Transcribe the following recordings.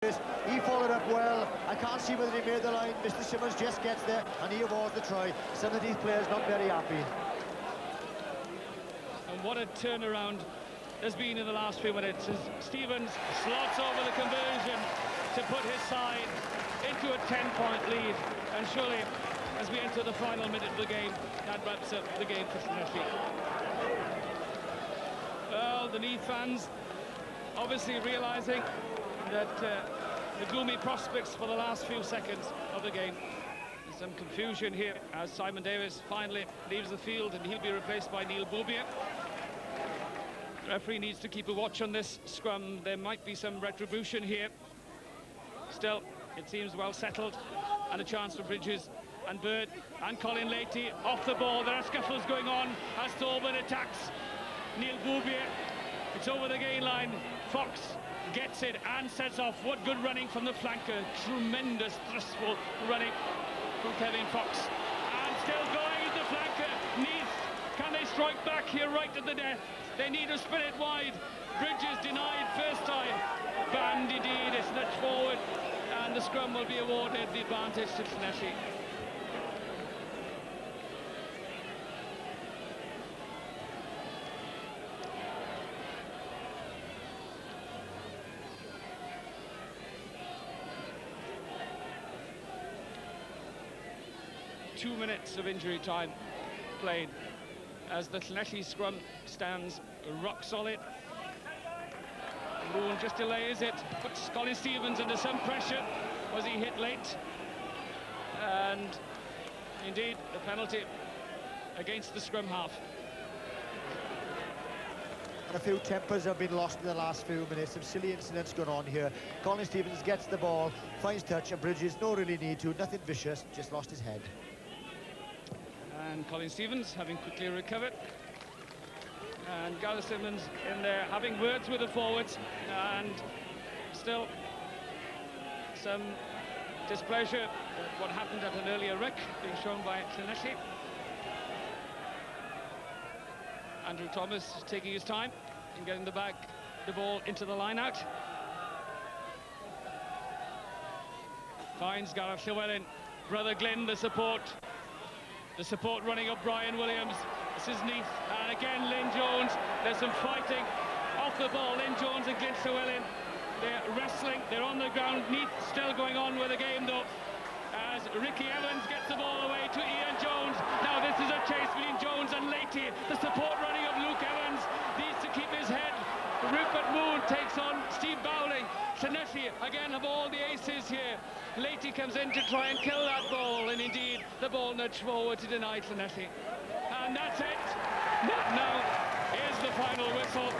He followed up well. I can't see whether he made the line. Mr. Simmons just gets there and he awards the try. Some of these players not very happy. And what a turnaround there's been in the last few minutes as Stevens slots over the conversion to put his side into a 10-point lead. And surely, as we enter the final minute of the game, that wraps up the game for Llanelli. Well, the Neath fans obviously realising that the gloomy prospects for the last few seconds of the game. There's some confusion here as Simon Davis finally leaves the field and he'll be replaced by Neil Boubier. The referee needs to keep a watch on this scrum. There might be some retribution here. Still, it seems well settled, and a chance for Bridges and Bird and Colin Leahy off the ball. There are scuffles going on as Thorburn attacks Neil Boubier. It's over the gain line. Fox gets it and sets off. What good running from the flanker. Tremendous, thrustful running from Kevin Fox. And still going is the flanker. Neath, can they strike back here right at the death? They need to spin it wide. Bridges denied first time. Banned indeed, it's nudged forward. And the scrum will be awarded the advantage to Llanelli. Two minutes of injury time played as the Llanelli scrum stands rock solid. Moon just delays it, puts Colin Stevens under some pressure. Was he hit late? And indeed, the penalty against the scrum half. And a few tempers have been lost in the last few minutes. Some silly incidents going on here. Colin Stevens gets the ball, finds touch, and Bridges, no really need to, nothing vicious, just lost his head. And Colin Stevens having quickly recovered. And Gareth Simmons in there having words with the forwards, and still some displeasure at what happened at an earlier wreck being shown by Llanelli. Andrew Thomas taking his time in getting the ball into the line-out. Finds Gareth Llewellyn. Brother Glyn, the support running up Brian Williams. This is Neath, and again Lynn Jones. There's some fighting off the ball. Lynn Jones and Glyn Llewellyn. They're wrestling, they're on the ground. Neath still going on with the game though, as Ricky Evans gets the ball away to Ian Jones. Now this is a chase between Jones and Leahy. The support running of Luke Evans needs to keep his head. Rupert Moon takes on Steve Bowling. Llanelli again have all the aces here. Leahy comes in to try and kill that ball, and indeed the ball nudged forward to deny Llanelli. And that's it. Now is the final whistle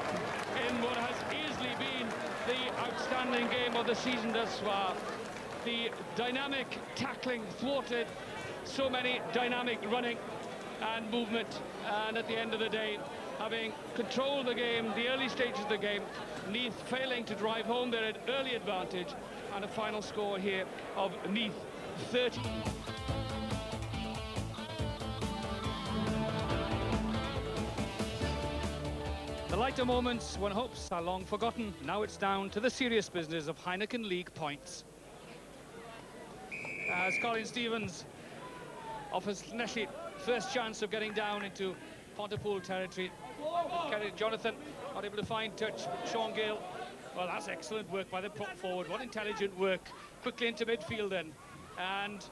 in what has easily been the outstanding game of the season thus far. The dynamic tackling thwarted so many dynamic running and movement, and at the end of the day, having controlled the game, the early stages of the game, Neath failing to drive home their early advantage, and a final score here of Neath 30. The lighter moments, one hopes, are long forgotten. Now it's down to the serious business of Heineken League points. As Colin Stevens offers Llanelli first chance of getting down into Pontypool territory. Jonathan not able to find touch. Sean Gale, well, that's excellent work by the prop forward. What intelligent work. Quickly into midfield then. And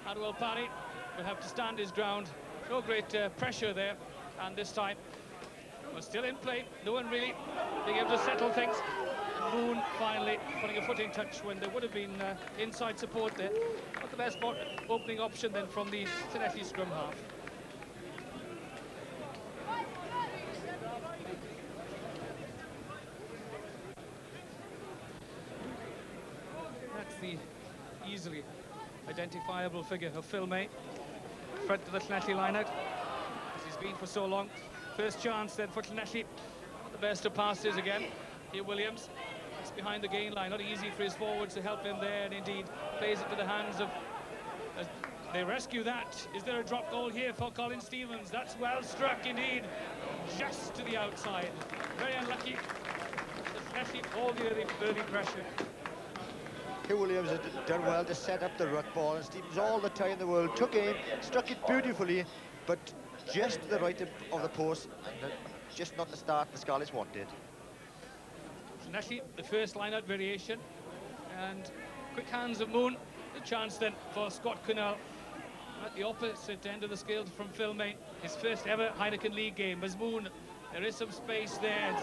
Adwell Parry will have to stand his ground. No great pressure there. And this time, was still in play. No one really being able to settle things. Moon finally putting a foot in touch when there would have been inside support there. Not the best opening option then from the Llanelli scrum half. That's the easily identifiable figure of Phil May. Front to the Llanelli line-out, as he's been for so long. First chance then for Llanelli. Not the best of passes again. Here Williams. It's behind the gain line. Not easy for his forwards to help him there, and indeed plays it to the hands of... They rescue that. Is there a drop goal here for Colin Stevens? That's well struck indeed. Just to the outside. Very unlucky. Llanelli all the early pressure. Hugh Williams had done well to set up the ruck ball, and Stevens all the time in the world took aim, struck it beautifully, but just to the right of the post, and just not the start the Scarlets wanted. Llanelli, the first line-out variation, and quick hands of Moon. The chance then for Scott Quinnell at the opposite end of the scale from Phil Mayne. His first ever Heineken League game. As Moon, there is some space there.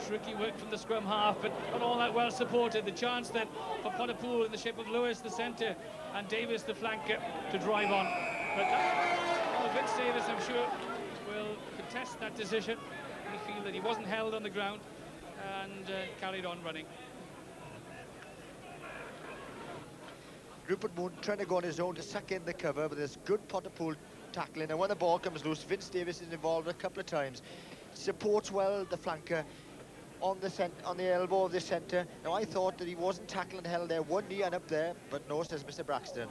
Tricky work from the scrum half, but not all that well supported. The chance then for Pontypool in the shape of Lewis, the centre, and Davis, the flanker, to drive on. But Vince Davis, I'm sure, will contest that decision. He feel that he wasn't held on the ground and carried on running. Rupert Moon trying to go on his own to suck in the cover, but there's good Pontypool tackling, and when the ball comes loose, Vince Davis is involved a couple of times. Supports well the flanker on the elbow of the centre. Now, I thought that he wasn't tackling held there, one knee and up there, but no, says Mr. Braxton.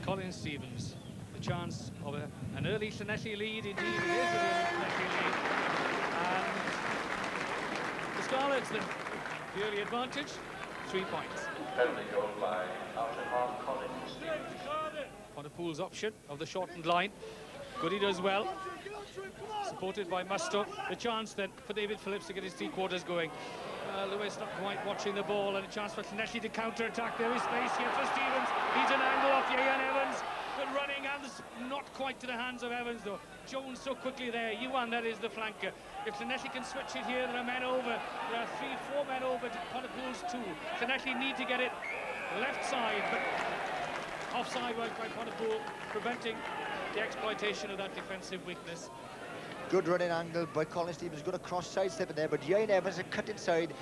Colin Stevens, the chance of an early Llanelli lead, indeed it is an early Llanelli lead. And the Scarlets, the early advantage, 3 points. Pontypool's option of the shortened line. Goody does well. Supported by Musto. The chance then for David Phillips to get his three-quarters going. Lewis not quite watching the ball, and a chance for Llanelli to counter-attack. There is space here for Stevens. He's an angle off Ian Evans. Good running, and not quite to the hands of Evans, though. Jones so quickly there. Iwan, that is the flanker. If Llanelli can switch it here, there are men over. There are 3-4 men over to Pontypool's 2. Llanelli need to get it left side, but offside work by Pontypool, preventing the exploitation of that defensive weakness. Good running angle by Colin Stevens, good across side step in there, but Ian Evans had cut inside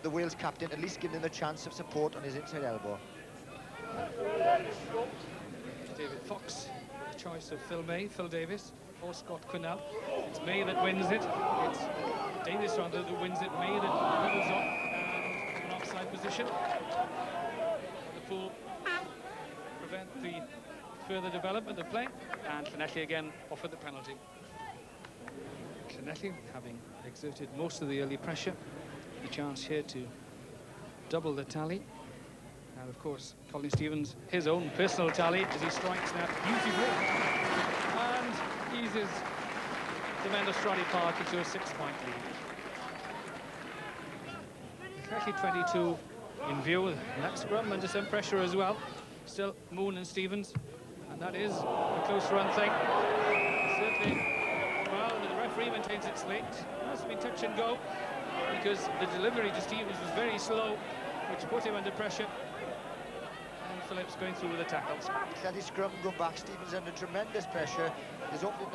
the Wales captain, at least giving him a chance of support on his inside elbow. David Fox, the choice of Phil Davis or Scott Quinnell. It's May that wins it. It's Davis rather that wins it. May that moves on and an offside position. The pool prevent the further development of play, and Llanelli again offered the penalty. Llanelli, having exerted most of the early pressure, the chance here to double the tally. And of course, Colin Stevens, his own personal tally as he strikes now beautifully and eases the men of Stradey Park into a 6-point lead. Llanelli 22 in view, and that scrum under some pressure as well. Still Moon and Stevens, and that is a close run thing. Certainly, well, the referee maintains it's late. It has been touch and go because the delivery to Stevens was very slow, which put him under pressure. And Phillips going through with the tackles. Llanelli scrum go back, Stevens under tremendous pressure. His opening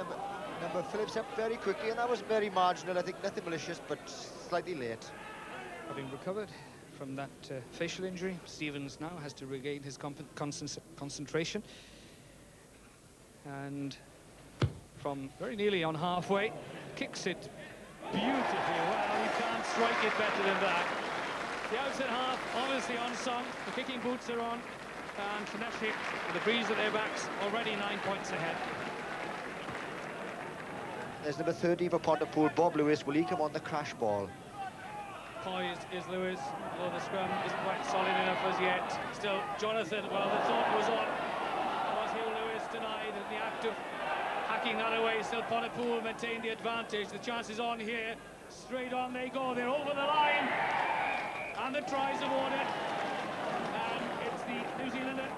number Phillips up very quickly, and that was very marginal. I think nothing malicious, but slightly late. Having recovered from that facial injury, Stevens now has to regain his concentration. And from very nearly on halfway, kicks it beautifully. Well, you can't strike it better than that. The outside half, obviously on song. The kicking boots are on. And Llanelli, with the breeze at their backs, already 9 points ahead. There's number 13 for Pontypool, Bob Lewis. Will he come on the crash ball? Poised is Lewis, although the scrum isn't quite solid enough as yet. Still, Jonathan, well, the thought was on. Was Hugh Lewis denied in the act of hacking that away? Still, Pontypool maintained the advantage. The chance is on here. Straight on they go. They're over the line. And the tries awarded. And it's the New Zealander,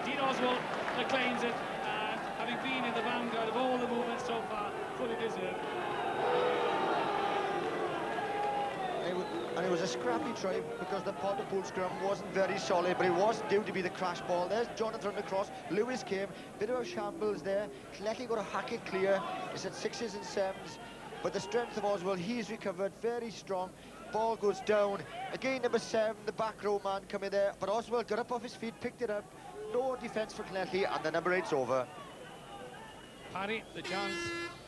Dean Oswald, that claims it. And having been in the vanguard of all the movements so far, fully deserved. And it was a scrappy try because the Pontypool scrum wasn't very solid, but it was due to be the crash ball. There's Jonathan across. Lewis came. Bit of a shambles there. Llanelli got to hack it clear. It's at 6s and 7s. But the strength of Oswald, he's recovered very strong. Ball goes down. Again, number 7, the back row man coming there. But Oswald got up off his feet, picked it up. No defence for Llanelli, and the number 8's over. Paddy, the chance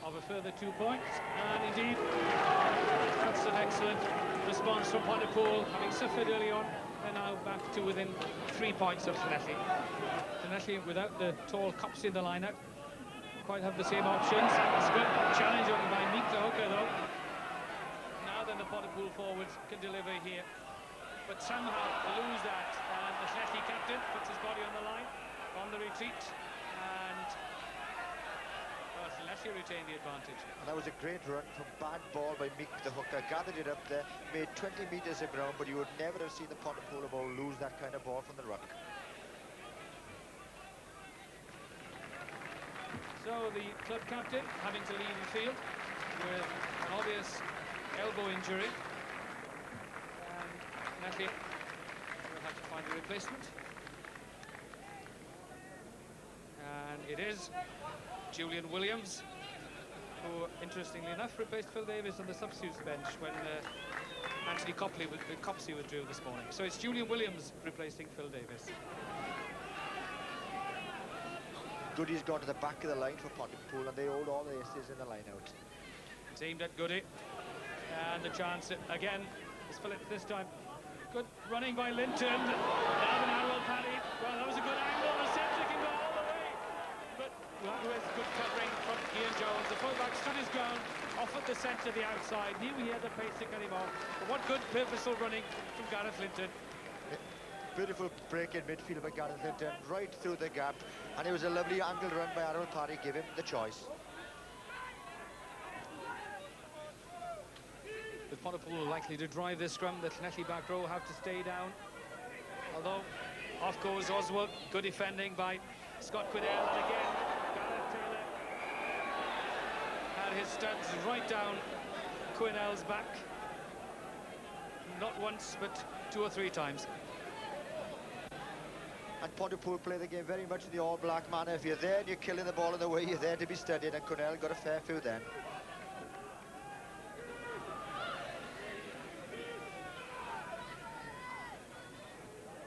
of a further 2 points. And indeed, that's an excellent response from Pontypool, having suffered early on. They're now back to within 3 points of Llanelli. Llanelli, without the tall cops in the lineup, quite have the same options. It's a good challenge on by Meek Tahoka, though. Now then the Pontypool forwards can deliver here. but somehow lose that. And the Llanelli captain puts his body on the line on the retreat, and Llanelli retained the advantage. And that was a great run from bad ball by Meek the hooker, gathered it up there, made 20 metres of ground, but you would never have seen the Pontypool ball lose that kind of ball from the ruck. So the club captain having to leave the field with an obvious elbow injury, and Llanelli will have to find a replacement. And it is Julian Williams, who, interestingly enough, replaced Phil Davis on the substitutes bench when Anthony Copsey withdrew this morning. So it's Julian Williams replacing Phil Davis. Goody's gone to the back of the line for Pontypool, and they hold all the aces in the line out. It's aimed at Goody, and the chance again is Phillips this time. Good running by Linton. Now Adwell Paddy. Well, that was a good angle. The centre can go all the way, but with good covering from Ian Jones. The fullback stood his ground, off at the centre, the outside. Knew he had the pace to get him off. But what good purposeful running from Gareth Linton. Beautiful break in midfield by Gareth Linton, right through the gap, and it was a lovely angled run by Adwell Paddy, give him the choice. With Pontypool likely to drive this scrum, the Llanelli back row have to stay down. Although off goes Oswald, good defending by Scott Quinnell, and again Gareth Taylor had his studs right down Quinnell's back. Not once, but 2 or 3 times. And Pontypool play the game very much in the all-black manner. If you're there and you're killing the ball in the way, you're there to be studied, and Quinnell got a fair few then.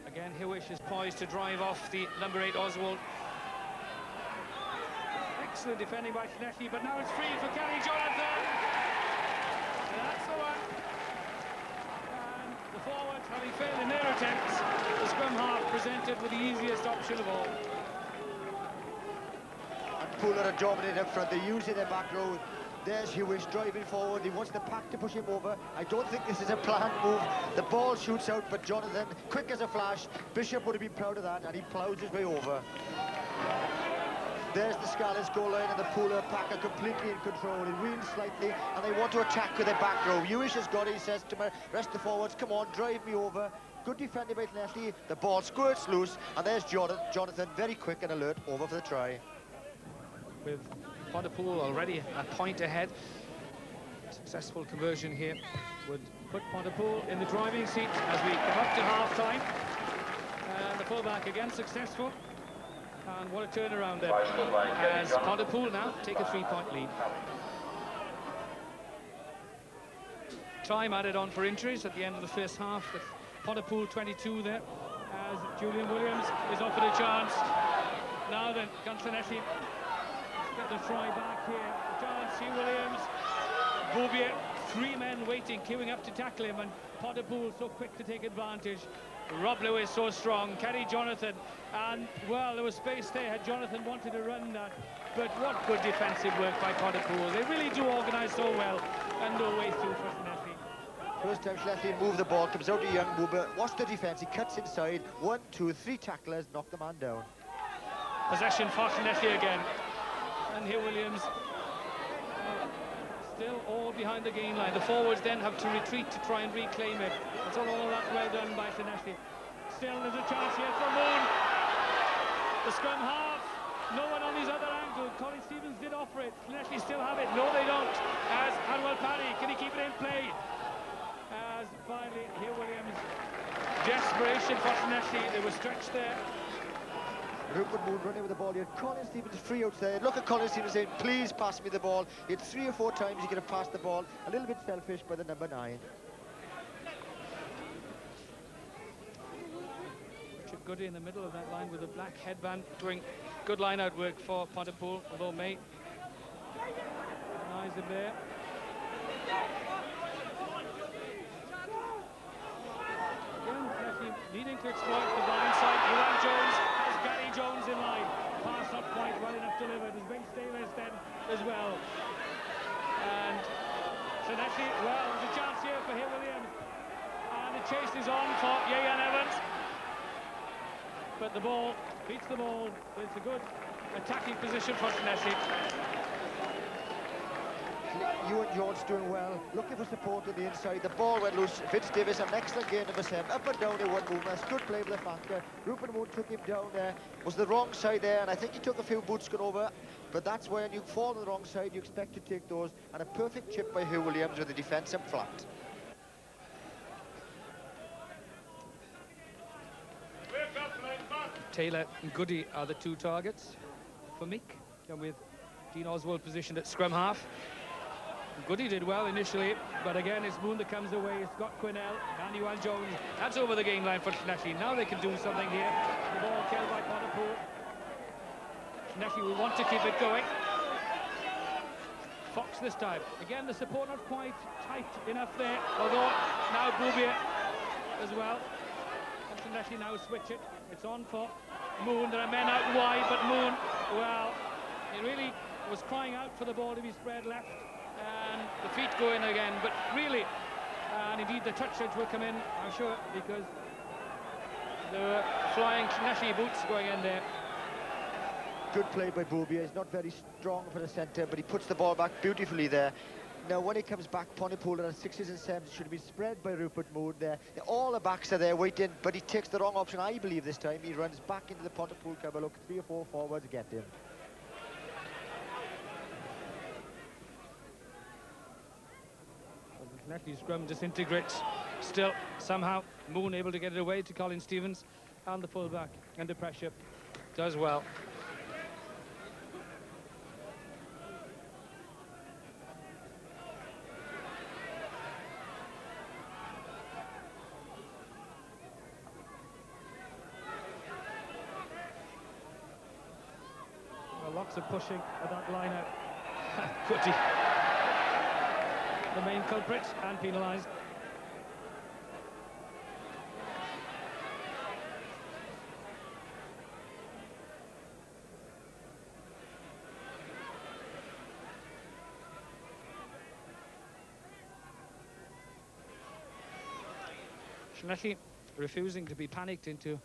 Again, Hewish is poised to drive off the number 8 Oswald. Excellent defending by Llanelli, but now it's free for Kenny Jonathan. That's the one. And the forwards, having failed in their attempts, the scrum half presented with the easiest option of all. And Pooler are dominating up front. They're using their back row. There's Hewish driving forward. He wants the pack to push him over. I don't think this is a planned move. The ball shoots out, but Jonathan, quick as a flash. Bishop would have been proud of that, and he ploughs his way over. There's the Scarlets goal line, and the Pooler pack are completely in control. He reels slightly, and they want to attack with their back row. Hewish has got it. He says to the rest of the forwards, come on, drive me over. Good defending by Llanelli. The ball squirts loose, and there's Jonathan, very quick and alert, over for the try. With Pontypool already a point ahead, successful conversion here would put Pontypool in the driving seat as we come up to half-time. And the fullback again successful. And what a turnaround there, as Pontypool now take a 3-point lead. Time added on for injuries at the end of the first half. With Pontypool 22 there, as Julian Williams is offered a chance. Now then, Llanelli get the try back here. Chance, Hugh Williams, Bouvier, 3 men waiting, queuing up to tackle him, and Pontypool so quick to take advantage. Rob Lewis so strong, Kenny Jonathan, and well, there was space there had Jonathan wanted to run that, but what good defensive work by Pontypool. They really do organise so well, and no way through for Llanelli. First time Llanelli move the ball, comes out to Young Woober. Watch the defence, he cuts inside. 1, 2, 3 tacklers, knock the man down. Possession for Llanelli again, and here Williams still all behind the gain line. The forwards then have to retreat to try and reclaim it. It's all that well done by Llanelli. Still there's a chance here for Moon. The scrum half, no one on his other angle. Colin Stevens did offer it. Llanelli still have it. No, they don't. As Adwell Paddy, can he keep it in play? As finally here Williams, desperation for Llanelli. They were stretched there. Rupert Moon running with the ball. You had Colin Stevens free outside. Look at Colin Stevens saying, please pass me the ball. He had 3 or 4 times he could have passed the ball. A little bit selfish by the number 9. Richard Goody in the middle of that line with a black headband, doing good line-out work for Pontypool, although May denies him there. Again, Llanelli needing to exploit the blind side. Iwan Jones has Gary Jones in line. Pass not quite well enough delivered. There's Vince Davis then as well. And Llanelli, well, there's a chance here for Hill Williams. And And the chase is on for Ieuan Evans. But the ball beats the ball. It's a good attacking position for Llanelli. Ewan Jones doing well, looking for support on the inside. The ball went loose. Vince Davis, an excellent game, number 7. Up and down, they won movements. Good play with the flanker. Rupert Moon took him down there. Was the wrong side there, and I think he took a few boots going over. But that's when you fall on the wrong side, you expect to take those. And a perfect chip by Hugh Williams with the defence in flat. Taylor and Goody are the two targets for Meek, and with Dean Oswald positioned at scrum half. Goody did well initially, but again it's Moon that comes away. Scott Quinnell, Manuel Jones, that's over the game line for Llanelli. Now they can do something here. The ball killed by Pontypool. Llanelli will want to keep it going. Fox this time. Again, the support not quite tight enough there, although now Bouvier as well. And Llanelli now switch it. It's on for Moon. There are men out wide, but Moon, well, he really was crying out for the ball to be spread left, and the feet go in again. But really, and indeed the touch edge will come in, I'm sure, because there were flying Llanelli boots going in there. Good play by Bouvier. He's not very strong for the centre, but he puts the ball back beautifully there. Now, when he comes back, Pontypool on 6s and 7s should be spread by Rupert Moon there. All the backs are there waiting, but he takes the wrong option, I believe, this time. He runs back into the Pontypool cover. Look, 3 or 4 forwards get him. Llanelli's scrum disintegrates. Still, somehow, Moon able to get it away to Colin Stevens, and the fullback under pressure does well. Lots of pushing at that line out. Goody, the main culprit, and penalised. Llanelli refusing to be panicked into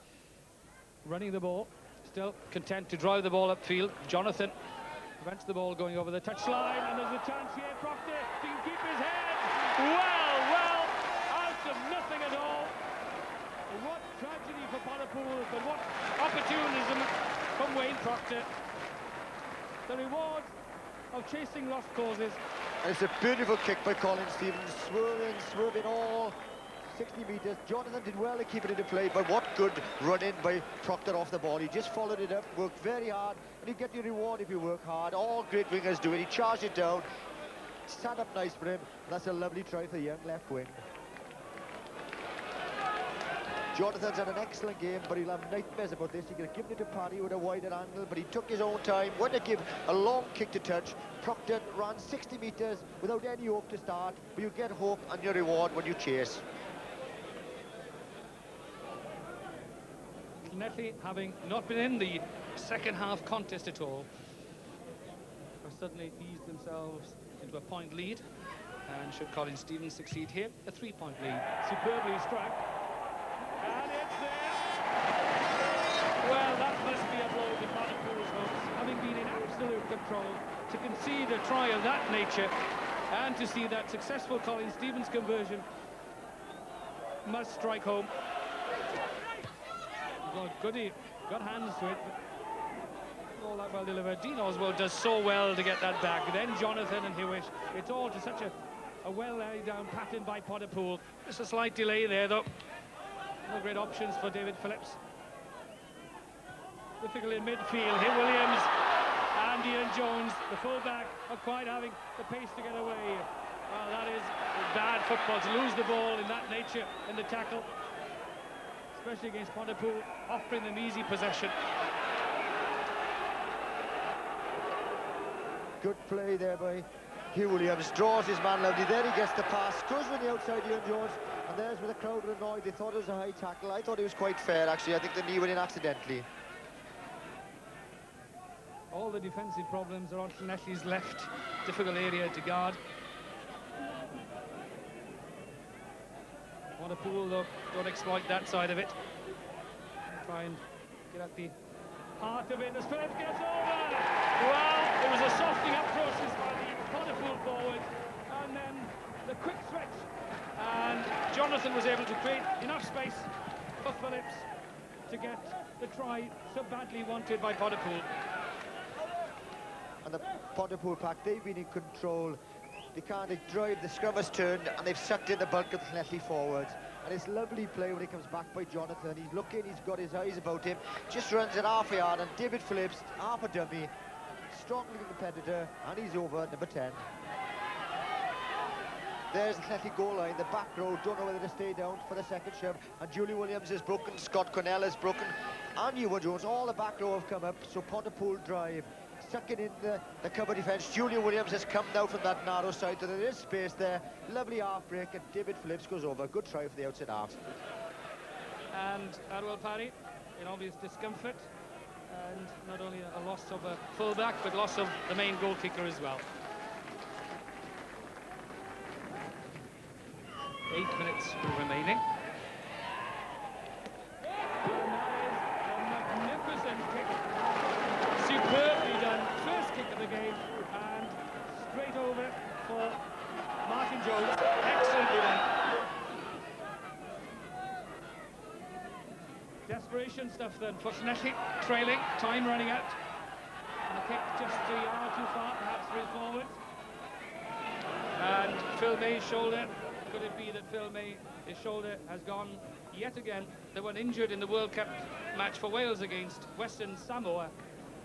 running the ball. Still content to drive the ball upfield. Jonathan prevents the ball going over the touchline, and there's a chance here. Proctor, he can keep his head. Well, out of nothing at all. What tragedy for Pontypool, but what opportunism from Wayne Proctor. The reward of chasing lost causes. And it's a beautiful kick by Colin Stevens, swerving all 60 metres. Jonathan did well to keep it into play, but what good run-in by Proctor off the ball. He just followed it up, worked very hard, and you get your reward if you work hard. All great wingers do it. He charged it down, sat up nice for him, and that's a lovely try for the young left wing. Jonathan's had an excellent game, but he'll have nightmares about this. He could have given it to Paddy with a wider angle, but he took his own time, went to give a long kick to touch. Proctor ran 60 metres without any hope to start, but you get hope and your reward when you chase. Llanelli, having not been in the second half contest at all, have suddenly eased themselves into a point lead, and should Colin Stevens succeed here, a 3-point lead. Superbly struck, and it's there. Well, that must be a blow to Pontypool's hopes, having been in absolute control, to concede a try of that nature, and to see that successful Colin Stevens conversion must strike home. Well, Goody got hands to it, but all that well delivered. Dean Oswald does so well to get that back. Then Jonathan and Hewitt. It's all to such a well laid down pattern by Pontypool. Just a slight delay there, though. No great options for David Phillips. Difficult in midfield. Here Williams and Ian Jones, the fullback, not quite having the pace to get away. Well, that is bad football to lose the ball in that nature in the tackle, especially against Pontypool, offering them easy possession. Good play there by Hugh Williams, draws his man lovely, there he gets the pass, goes with the outside Ian Jones, and there's where the crowd were annoyed. They thought it was a high tackle. I thought it was quite fair, actually. I think the knee went in accidentally. All the defensive problems are on Llanelli's left, difficult area to guard. Pontypool, though, don't exploit that side of it. Try and get at the heart of it as Phillips gets over. Well, it was a softening up process by the Pontypool forward, and then the quick stretch. And Jonathan was able to create enough space for Phillips to get the try so badly wanted by Pontypool. And the Pontypool pack, they've been in control. They can't drive, the scrum has turned, and they've sucked in the bulk of the Llanelli forwards. And it's lovely play when he comes back by Jonathan. He's looking, he's got his eyes about him, just runs at half a yard, and David Phillips, half a dummy, strong-looking competitor, and he's over, number 10. There's the Llanelli goal line, the back row, don't know whether to stay down for the second shove, and Julian Williams is broken, Scott Cornell is broken, and Ewan Jones, all the back row have come up, so Pontypool drive. Sucking in the cover defence. Julian Williams has come now from that narrow side, so there is space there. Lovely half break, and David Phillips goes over. Good try for the outside half. And Arwel Parry in obvious discomfort, and not only a loss of a fullback, but loss of the main goal kicker as well. 8 minutes remaining. And that is a magnificent kick. Superbly done, first kick of the game, and straight over for Martin Jones. Excellently done. Desperation stuff then for Llanelli, trailing, time running out. And a kick just a yard too far, perhaps for his forward. And Phil May's shoulder. Could it be that Phil May, his shoulder has gone yet again? They were injured in the World Cup match for Wales against Western Samoa.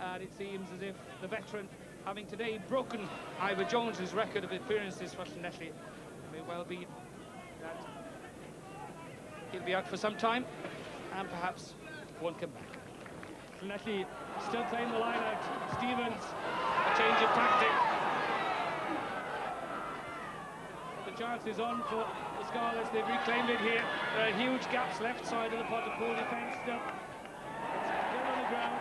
And it seems as if the veteran, having today broken Ivor Jones's record of appearances for Llanelli, may well be that he'll be out for some time and perhaps won't come back. Llanelli still playing the line out. Stevens, a change of tactic. The chance is on for the Scarlets. They've reclaimed it here. There are huge gaps left side of the Pontypool defence still. It's still on the ground.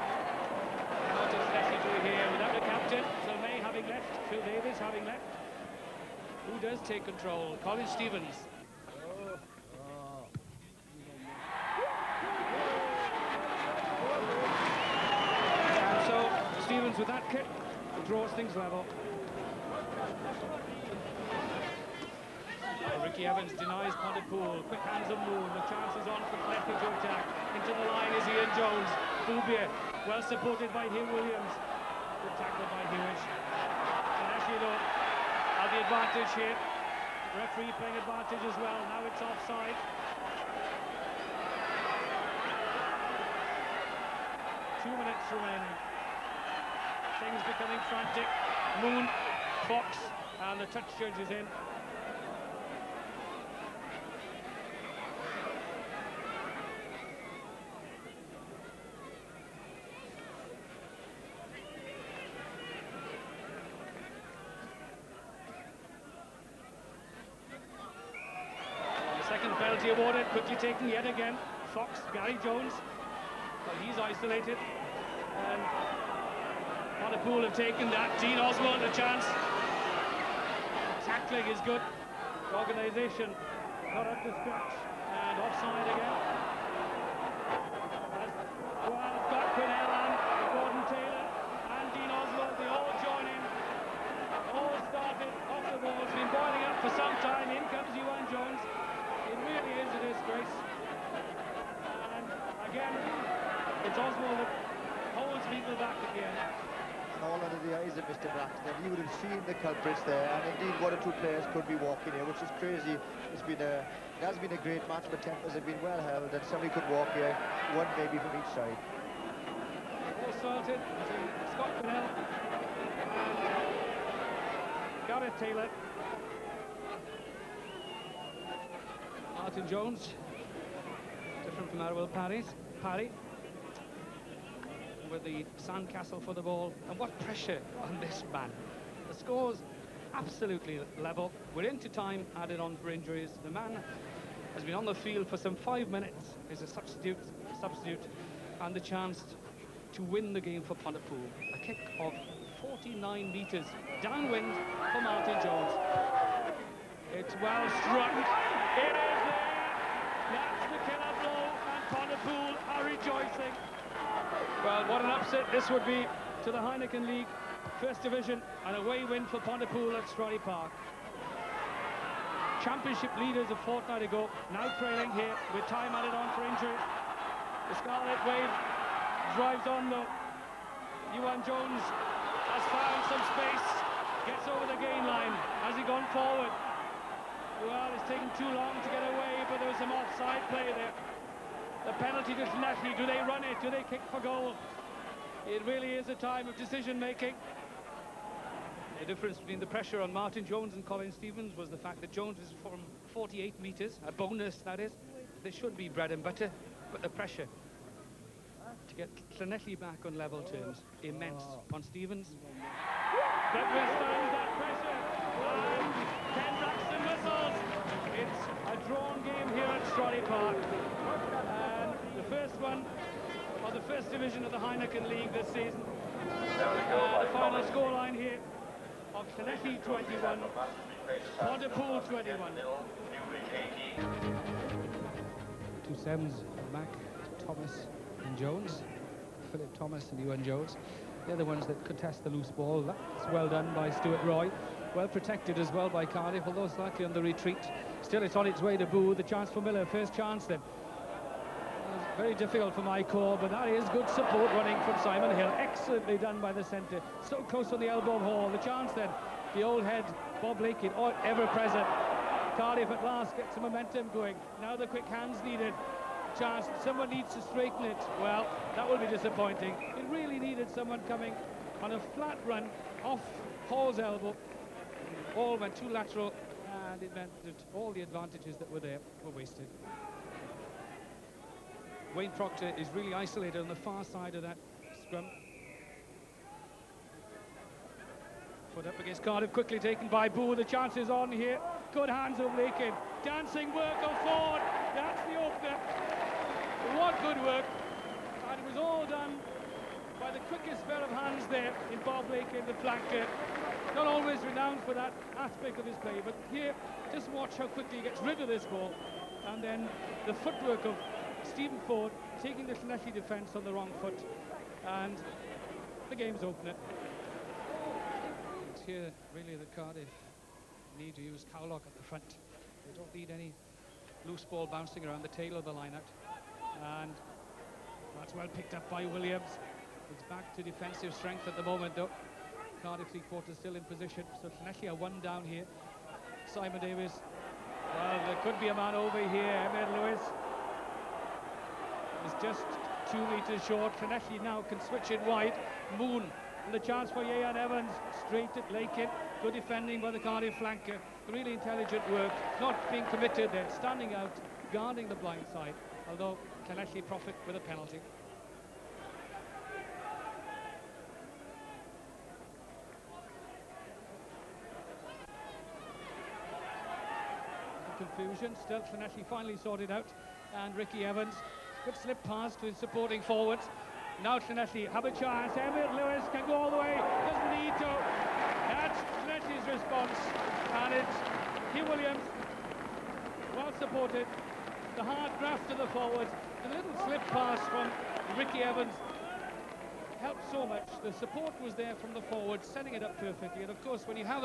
What does Llanelli do here without a captain? Phil May having left, Phil Davis having left. Who does take control? Colin Stevens. And so Stevens with that kick draws things level. Ricky Evans denies Pontypool. Quick hands of Moon. The chance is on for Llanelli to attack. Into the line is Ian Jones. Boubier, well supported by Hugh Williams. Good tackle by Hewish. Llanelli though have the advantage here. Referee playing advantage as well. Now it's offside. Two minutes remaining. Things becoming frantic. Moon, Fox, and the touch judge is in. Second penalty awarded, quickly taken yet again. Fox, Gary Jones, well, he's isolated. And Pontypool have taken that. Dean Oswald a chance. Tackling is good. Organisation not up to scratch. And offside again. Well, Scott Cornell and Gordon Taylor and Dean Oswald, they all join in. All started off the ball. It's been boiling up for some time. In comes Ewan Jones. It really is a disgrace. And again, it's Oswald that holds people back again. All under the eyes of Mr. Braxton. He would have seen the culprits there, and indeed one or two players could be walking here, which is crazy. It has been a great match, but tempers have been well held, and somebody could walk here, one maybe from each side. All started between Scott Cornell and Gareth Taylor. Martin Jones, different from Arwel Parry, with the sandcastle for the ball. And what pressure on this man. The score's absolutely level. We're into time added on for injuries. The man has been on the field for some 5 minutes. Is a substitute, and the chance to win the game for Pontypool. A kick of 49 metres downwind for Martin Jones. It's well struck. It is there. Pontypool are rejoicing. Well, what an upset this would be to the Heineken League First Division, an away win for Pontypool at Strawley Park. Championship leaders a fortnight ago, now trailing here with time added on for injuries. The Scarlet Wave drives on though. Ewan Jones has found some space, gets over the gain line. Has he gone forward? Well, it's taken too long to get away, but there was some offside play there. The penalty to Llanelli, do they run it? Do they kick for goal? It really is a time of decision-making. The difference between the pressure on Martin Jones and Colin Stevens was the fact that Jones is from 48 metres, a bonus that is. This should be bread and butter, but the pressure to get Llanelli back on level terms, immense on Stevens. But withstands that pressure, and Ken Braxton whistles. It's a drawn game here at Strawley Park. And the first one of the First Division of the Heineken League this season. The final scoreline here of Llanelli 21, Pontypool 21. Two Sems, Mac, Thomas and Jones. Philip Thomas and Ewan Jones. They're the ones that contest the loose ball. That's well done by Stuart Roy. Well protected as well by Cardiff, although slightly on the retreat. Still, it's on its way to Boo. The chance for Miller, first chance then. Very difficult for my call, but that is good support running from Simon Hill. Excellently done by the centre. So close on the elbow of Hall. The chance then, the old head, Bob Lakin, ever present. Cardiff at last gets some momentum going. Now the quick hands needed. Chance, someone needs to straighten it. Well, that will be disappointing. It really needed someone coming on a flat run off Hall's elbow. All went too lateral, and it meant that all the advantages that were there were wasted. Wayne Proctor is really isolated on the far side of that scrum. Put up against Cardiff, quickly taken by Boo. The chance is on here. Good hands of Lakin. Dancing work of Ford. That's the opener. What good work. And it was all done by the quickest pair of hands there in Bob Lakin, the flanker. Not always renowned for that aspect of his play, but here, just watch how quickly he gets rid of this ball. And then the footwork of Stephen Ford taking the Llanelli defence on the wrong foot, and the game's opener. It's here really that Cardiff need to use Cowlock at the front. They don't need any loose ball bouncing around the tail of the line-out, and that's well picked up by Williams. It's back to defensive strength at the moment though. Cardiff three-quarters still in position, so Llanelli are one down here. Simon Davis, well, there could be a man over here. Emmet Lewis is just 2 metres short. Llanelli now can switch it wide. Moon, and the chance for Ieuan Evans, straight at Lakin. Good defending by the Cardiff flanker. Really intelligent work, not being committed there, standing out, guarding the blind side, although Llanelli profit with a penalty. Confusion, still Llanelli finally sorted out, and Ricky Evans, good slip pass to his supporting forwards. Now Llanelli have a chance. Emmet Lewis can go all the way, doesn't need to. That's Llanelli's response, and it's Hugh Williams, well supported. The hard graft to the forwards, the little slip pass from Ricky Evans helped so much. The support was there from the forwards, setting it up perfectly, and of course when you have